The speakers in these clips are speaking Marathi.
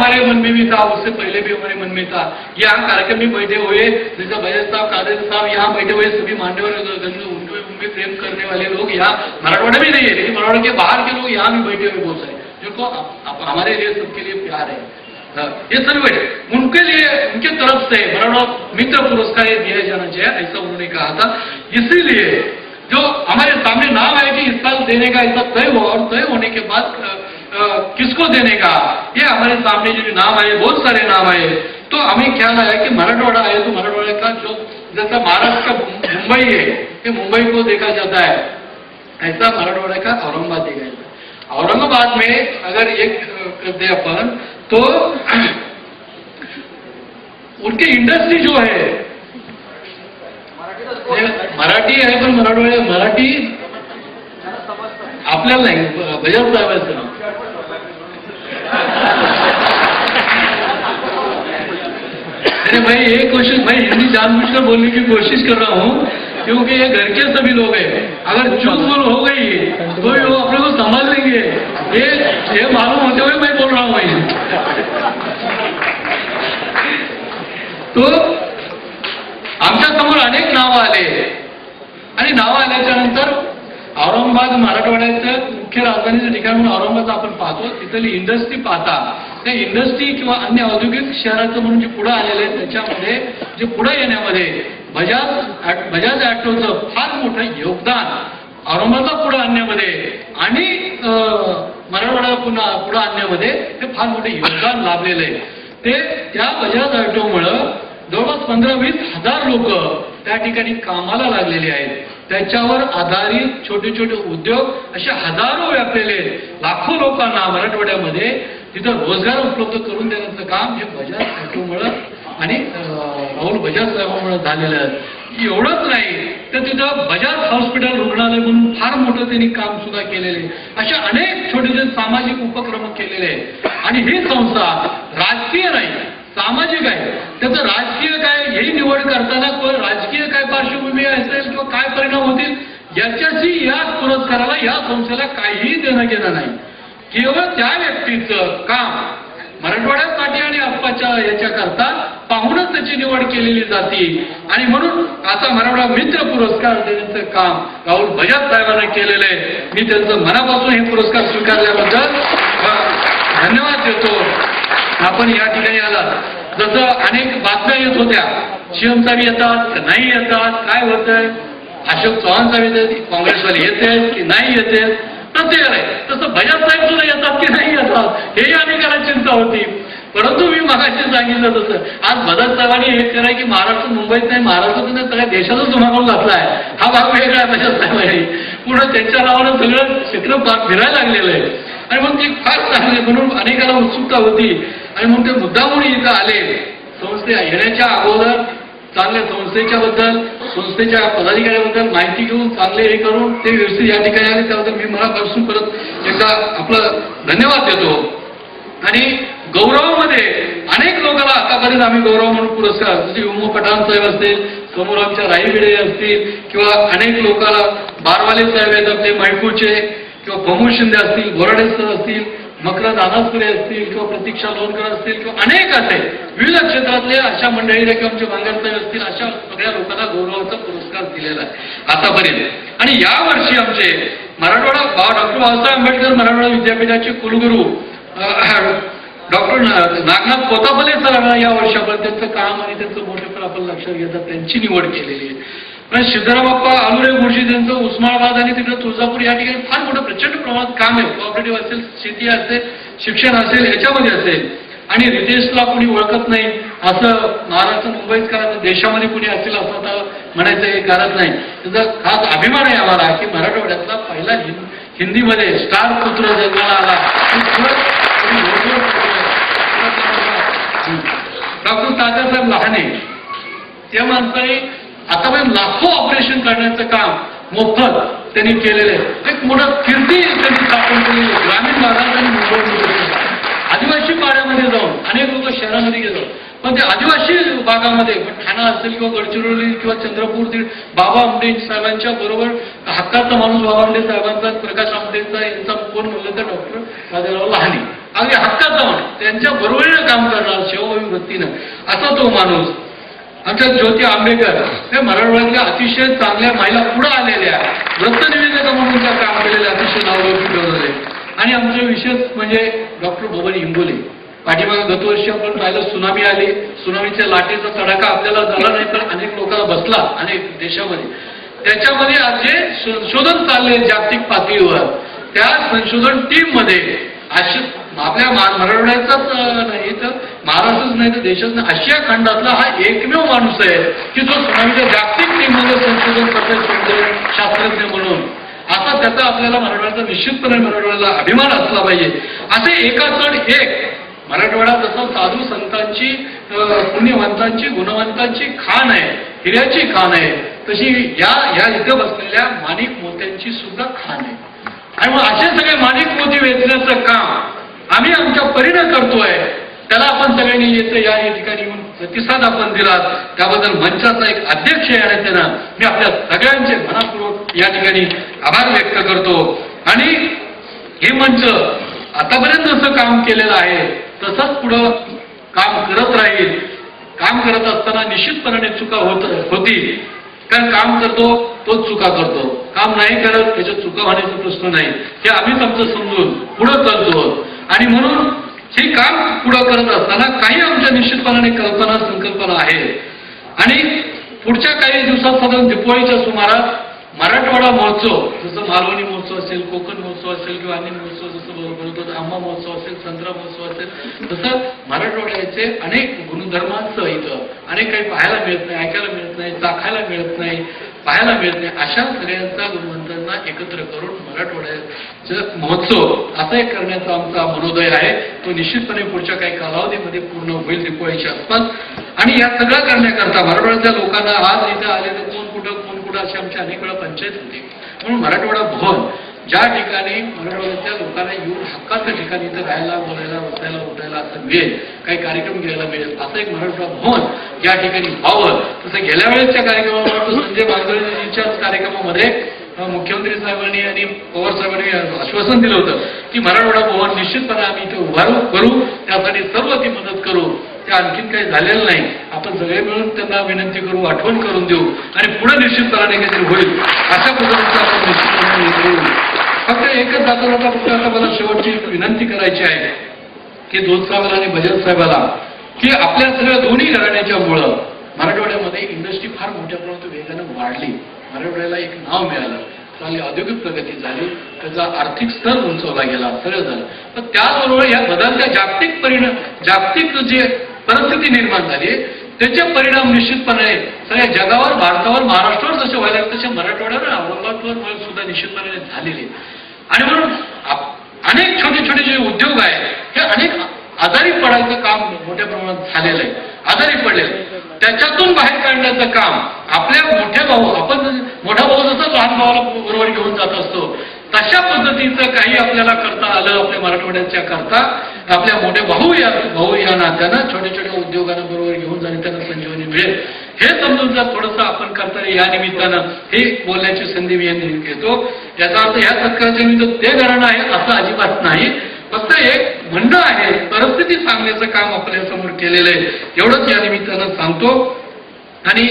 हमारे मन में भी था, उससे पहले भी हमारे मन में था। यहाँ कार्यक्रम में बैठे हुए जैसा बजट साहब, कादर साहब, यहाँ बैठे हुए सभी मान्यवर उनमें प्रेम करने वाले लोग यहाँ मराठवाड़ा भी नहीं है, लेकिन मराठवाड़ा के बाहर के लोग यहाँ भी बैठे हुए बहुत सारे, जिनको हमारे लिए सबके लिए प्यार है। ये सभी बैठे, उनके लिए उनके तरफ से मराठवाड़ा मित्र पुरस्कार ये दिया जाना चाहिए, ऐसा उन्होंने कहा था। इसीलिए जो हमारे सामने नाम है कि इस साल देने का ऐसा तय हुआ, और तय होने के बाद किसको देने का, ये हमारे सामने जो नाम आए, बहुत सारे नाम आए। तो हमें ख्याल आया कि मराठवाड़ा है तो मराठवाड़ा का जो जैसा महाराष्ट्र का मुंबई है, ये मुंबई को देखा जाता है, ऐसा मराठवाड़ा का औरंगाबाद देखा जाता है। औरंगाबाद में अगर एक करते अपन तो उनकी इंडस्ट्री जो है मराठी आहे, पण मराठी आपल्याला नाही, बजाज साहेबांचं अरे भाई ये कोशिश, मैं हिंदी जानबूझकर बोलने की कोशिश कर रहा हूँ क्योंकि ये घर के सभी लोग हैं, अगर चूक बोल हो गई तो वो अपने को संभाल लेंगे, ये मालूम होते हुए मैं बोल रहा हूँ भाई। तो आमच्या समोर अनेक नावं आले आणि नावं आल्याच्या नंतर औरंगाबाद मराठवाड्याचं मुख्य राजधानीचं ठिकाण म्हणून औरंगाबाद आपण पाहतो, तिथली इंडस्ट्री पाहता त्या इंडस्ट्री किंवा अन्य औद्योगिक शहराचं म्हणून जे पुढे आलेलं आहे त्याच्यामध्ये जे पुढे येण्यामध्ये बजाज ऑटोचं फार मोठं योगदान औरंगाबादला पुढे आणण्यामध्ये आणि मराठवाड्याला पुन्हा पुढे आणण्यामध्ये ते फार मोठे योगदान लाभलेलं आहे। ते त्या बजाज ऑटोमुळं जवळपास 15-20 हजार लोक त्या ठिकाणी कामाला लागलेले आहेत, त्याच्यावर आधारित छोटे छोटे उद्योग असे हजारो व्यापलेले आहेत, लाखो लोकांना मराठवाड्यामध्ये तिथं रोजगार उपलब्ध करून देण्याचं काम हे बजाज ऑटोमुळं आणि राहुल बजाज साहेबांमुळे झालेलं आहे। एवढंच नाही तर तिथं बजाज हॉस्पिटल रुग्णालय म्हणून फार मोठं त्यांनी काम सुद्धा केलेले, अशा अनेक छोटे छोटे सामाजिक उपक्रम केलेले आहेत। आणि ही संस्था राजकीय नाही, सामाजिक आहे। त्याचं राजकीय काय ही निवड करताना राजकीय काय पार्श्वभूमी असेल किंवा काय परिणाम होतील याच्याशी या पुरस्काराला या संस्थेला काहीही देणं घेणं नाही, केवळ त्या व्यक्तीचं काम मराठवाड्यासाठी आणि आसपासच्या याच्याकरता पाहूनच त्याची निवड केलेली जाते। आणि म्हणून आता मराठवाडा मित्र पुरस्कार देण्याचं काम राहुल बजाज साहेबांना केलेलं आहे। मी त्यांचं मनापासून हे पुरस्कार स्वीकारल्याबद्दल धन्यवाद देतो। आपण या ठिकाणी आला, जसं अनेक बातम्या येत होत्या, सीएम साहेब येतात नाही येतात, काय होतंय, अशोक चव्हाण साहेब येतात, काँग्रेसवाले येतात की नाही येतात, तसे आहे। तसं बजाज साहेब सुद्धा येतात की नाही येतात हेही अनेकांना चिंता होती। परंतु मी मगाशी सांगितलं तसं आज बजाज साहेबांनी हे कराय की महाराष्ट्र मुंबईत नाही, महाराष्ट्रातून नाही, सगळ्या देशातच धुमाकूळ घातलाय, हा भाग वेगळा आहे बजाज साहेबांनी, पुढे त्यांच्या नावानं सगळं क्षेत्र फिरायला लागलेलं आहे। आणि मग ते फार चांगले म्हणून अनेकांना उत्सुकता होती आणि मग ते मुद्दामून इथं आले। संस्थे येण्याच्या अगोदर चांगल्या संस्थेच्याबद्दल संस्थेच्या पदाधिकाऱ्याबद्दल माहिती घेऊन चांगले हे करून ते व्यवस्थित या ठिकाणी आले, त्याबद्दल मी मनापासून परत एकदा आपलं धन्यवाद देतो। आणि गौरवामध्ये अनेक लोकांना आतापर्यंत आम्ही गौरव म्हणून पुरस्कार जसे उमो पठाण साहेब असतील, समोर आमच्या राईबिडे असतील किंवा अनेक लोकांना बारवाले साहेब आहेत आपले मैकूचे किंवा भमू शिंदे असतील, बोराडे सर असतील, मकरंद अनासपुरे असतील किंवा प्रतीक्षा लोणकर असतील किंवा अनेक असे विविध क्षेत्रातले अशा मंडळीला किंवा आमचे बांगरसाहेब असतील, अशा सगळ्या लोकांना गौरवाचा पुरस्कार दिलेला आहे आतापर्यंत। आणि यावर्षी आमचे मराठवाडा डॉक्टर बाबासाहेब आंबेडकर मराठवाडा विद्यापीठाचे कुलगुरू डॉक्टर नागनाथ कोतापले सरांना या वर्षापर्यंत त्यांचं काम आणि त्यांचं मोठेपण आपण लक्षात घेतात, त्यांची निवड केलेली आहे। पण सिद्धरामप्पा आलुरे गुरुजी त्यांचं उस्मानाबाद आणि तिकडे तुळजापूर या ठिकाणी फार मोठं प्रचंड प्रमाणात काम आहे, कोऑपरेटिव्ह असेल, शेती असेल, शिक्षण असेल, याच्यामध्ये असेल। आणि रितेशला कोणी ओळखत नाही असं महाराष्ट्र मुंबईत करायचं, देशामध्ये कोणी असेल असं आता म्हणायचं हे कारण नाही। त्याचा खास अभिमान आहे आम्हाला की मराठवाड्यातला पहिला हिंदीमध्ये स्टार पुत्र जन्माला आला डॉक्टर तात्यासाहेब लहाने। त्या माणसाने आतापर्यंत लाखो ऑपरेशन करण्याचं काम मोफत त्यांनी केलेलं आहे, एक मोठं कीर्ती त्यांनी स्थापन केलेली आहे ग्रामीण भागात आणि मुंबईमध्ये। आदिवासी पाड्यामध्ये जाऊन अनेक लोक शहरामध्ये गेलो, पण ते आदिवासी भागामध्ये ठाणा असेल किंवा गडचिरोली किंवा चंद्रपूर बाबा आंबे साहेबांच्या बरोबर हक्काचा माणूस बाबा आंबे साहेबांचा, प्रकाश आंबेचा यांचा कोण म्हणलं तर डॉक्टर राजाराव लहाने अगदी हक्काचा जाऊन त्यांच्या बरोबरीनं काम करणार सेवाभावी वृत्तीनं असा तो माणूस. आमच्या ज्योती आंबेकर हे मराठवाड्यातल्या अतिशय चांगल्या महिला पुढे आलेल्या वृत्तनिवेदक म्हणून त्या काम केलेल्या अतिशय नावलौकिक ठेवलेले. आणि आमचे विशेष म्हणजे डॉक्टर बबन इंगोले. पाठीमागे गतवर्षी आपण पाहिलं सुनामी आली, सुनामीच्या लाटेचा तडाखा आपल्याला झाला नाही पण अनेक लोकांना बसला अनेक देशामध्ये. त्याच्यामध्ये आज जे संशोधन चालले जागतिक पातळीवर त्या संशोधन टीम मध्ये आपल्या मराठवाड्याचाच नाही तर महाराष्ट्रच नाही तर देशात आशिया खंडातला हा एकमेव माणूस आहे की जो सुनामीच्या जागतिक टीम मध्ये संशोधन करतोय शास्त्रज्ञ म्हणून. असा त्याचा आपल्याला मराठवाड्याचा निश्चितपणे मराठवाड्याला अभिमान असला पाहिजे. असे एकाचड एक मराठवाडा जसं साधू संतांची पुण्यवंतांची गुणवंतांची खाण आहे, हिऱ्याची खाण आहे, तशी या इथं बसलेल्या माणिक मोत्यांची सुद्धा खाण आहे. आणि मग असे सगळे माणिक मोती वेचण्याचं काम आम्ही आमच्या परीनं करतोय. त्याला आपण सगळ्यांनी येतं या ठिकाणी येऊन प्रतिसाद आपण दिलात त्याबद्दल मंचाचा एक अध्यक्ष आहे आणि त्यांना मी आपल्या सगळ्यांचे मनापूर्वक या ठिकाणी आभार व्यक्त करतो. आणि हे मंच आतापर्यंत जसं काम केलेलं आहे तसंच पुढं काम करत राहील. काम करत असताना निश्चितपणाने चुका होतील, कारण काम करतो तोच चुका करतो, काम नाही करत त्याच्यात चुका होण्याचा प्रश्न नाही. हे आम्हीच आमचं समजून पुढं चालतो. आणि म्हणून हे काम पुढं करत असताना काही आमच्या निश्चितपणाने कल्पना संकल्पना आहेत. आणि पुढच्या काही दिवसात साधारण दिवाळीच्या सुमारास मराठवाडा महोत्सव जसं मालवणी महोत्सव असेल, कोकण महोत्सव असेल किंवा अन्य महोत्सव जसं बोलतो आंबा महोत्सव असेल, संत्रा महोत्सव असेल, तसं मराठवाड्याचे अनेक गुणधर्मांचं इथं अनेक काही पाहायला मिळत नाही, ऐकायला मिळत नाही, चाखायला मिळत नाही, पाहायला मिळत नाही. अशा सगळ्यांचा गुणवंतांना एकत्र करून मराठवाड्याचं महोत्सव असा एक करण्याचा आमचा मनोदय आहे. तो निश्चितपणे पुढच्या काही कालावधीमध्ये पूर्ण होईल दिवाळीच्या आसपास. आणि या सगळं करण्याकरता मराठवाड्याच्या लोकांना आज इथं आले तर कोण कुठं अशी आमच्या अनेक वेळा पंचायत होती. म्हणून मराठवाडा भवन ज्या ठिकाणी मराठवाड्याच्या लोकांना येऊन हक्काचं ठिकाणी इथं राहायला, बोलायला, बसायला, उठायला असं मिळेल, काही कार्यक्रम घ्यायला मिळेल असं एक मराठवाडा भवन या ठिकाणी व्हावं. तसं गेल्या वेळेसच्या कार्यक्रमामध्ये संजय बांगरेजींच्याच कार्यक्रमामध्ये मुख्यमंत्री साहेबांनी आणि पवार साहेबांनी आश्वासन दिलं होतं की मराठवाडा भवन निश्चितपणे आम्ही इथे उभारू करू, त्यासाठी सर्व ती मदत करू. ते आणखीन काही झालेलं नाही. आपण सगळे मिळून त्यांना विनंती करू, आठवण करून देऊ आणि पुढे निश्चितपणाने काहीतरी होईल अशा पद्धतीचं आपण निश्चितपणे करू. फक्त एकच जाता फक्त आता मला शेवटची विनंती करायची आहे की दोन साहेबाला आणि बजाज साहेबाला की आपल्या सगळ्या दोन्ही घराण्याच्या मुळे मराठवाड्यामध्ये इंडस्ट्री फार मोठ्या प्रमाणात वेगानं वाढली, मराठवाड्याला एक नाव मिळालं, चांगली औद्योगिक प्रगती झाली, त्याचा आर्थिक स्तर उंचवला गेला, सगळं झालं. पण त्याचबरोबर या बदलत्या जागतिक जे परिस्थिती निर्माण झाली त्याचे परिणाम निश्चितपणे सगळ्या जगावर, भारतावर, महाराष्ट्रावर जसे व्हायला तसे मराठवाड्यावर, औरंगाबादवर सुद्धा निश्चितपणे झालेले. आणि म्हणून अनेक छोटे छोटे जे उद्योग आहेत हे अनेक आजारी पडायचं काम मोठ्या प्रमाणात झालेलं आहे, आजारी पडलेलं. त्याच्यातून बाहेर काढण्याचं काम आपल्या मोठ्या भाऊ, आपण मोठा भाऊ जसं लहान भावाला बरोबर घेऊन जात असतो तशा पद्धतीचं काही आपल्याला करता आलं आपल्या मराठवाड्याच्या करता. आपल्या मोठे भाऊ या नात्यानं छोट्या छोट्या उद्योगांना बरोबर घेऊन जाणे त्यांना संजीवनी मिळेल हे समजून जर थोडंसं आपण करता या निमित्तानं हे बोलण्याची संधी मी घेतो. याचा अर्थ या सत्काराच्या निमित्त ते घराणं आहे असं अजिबात नाही, फक्त एक म्हणणं आहे, परिस्थिती सांगण्याचं काम आपल्या समोर केलेलं आहे एवढंच या निमित्तानं सांगतो. आणि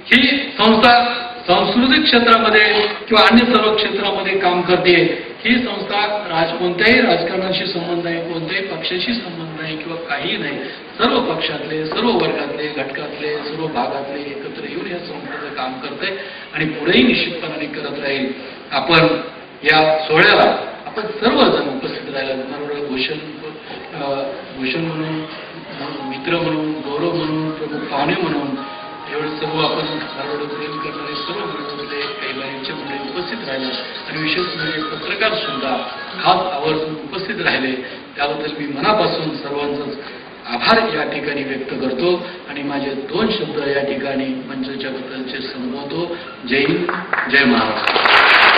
ही संस्था सांस्कृतिक क्षेत्रामध्ये किंवा अन्य सर्व क्षेत्रामध्ये काम करते. ही संस्था कोणत्याही राजकारणाशी संबंध नाही, कोणत्याही पक्षाशी संबंध नाही किंवा काही नाही. सर्व पक्षातले, सर्व वर्गातले, घटकातले, सर्व भागातले एकत्र येऊन या संस्थेचं काम करते आणि पुढेही निश्चितपणाने करत राहील. आपण या सोहळ्याला आपण सर्वजण उपस्थित राहिला, मराठवाडा भूषण म्हणून, मित्र म्हणून, गौरव म्हणून, प्रमुख पाहुणे म्हणून एवढे सर्व आपण मराठवाडा प्रेम करणारे सर्व मराठवाड्यातले काही बाहेरचे मंडळी उपस्थित राहिले आणि विशेष म्हणजे पत्रकार सुद्धा खास आवर्जून उपस्थित राहिले. त्याबद्दल मी मनापासून सर्वांचाच आभार या ठिकाणी व्यक्त करतो आणि माझे 2 शब्द या ठिकाणी मंचाच्या बद्दलचे संबोधतो. जय हिंद, जय महाराष्ट्र.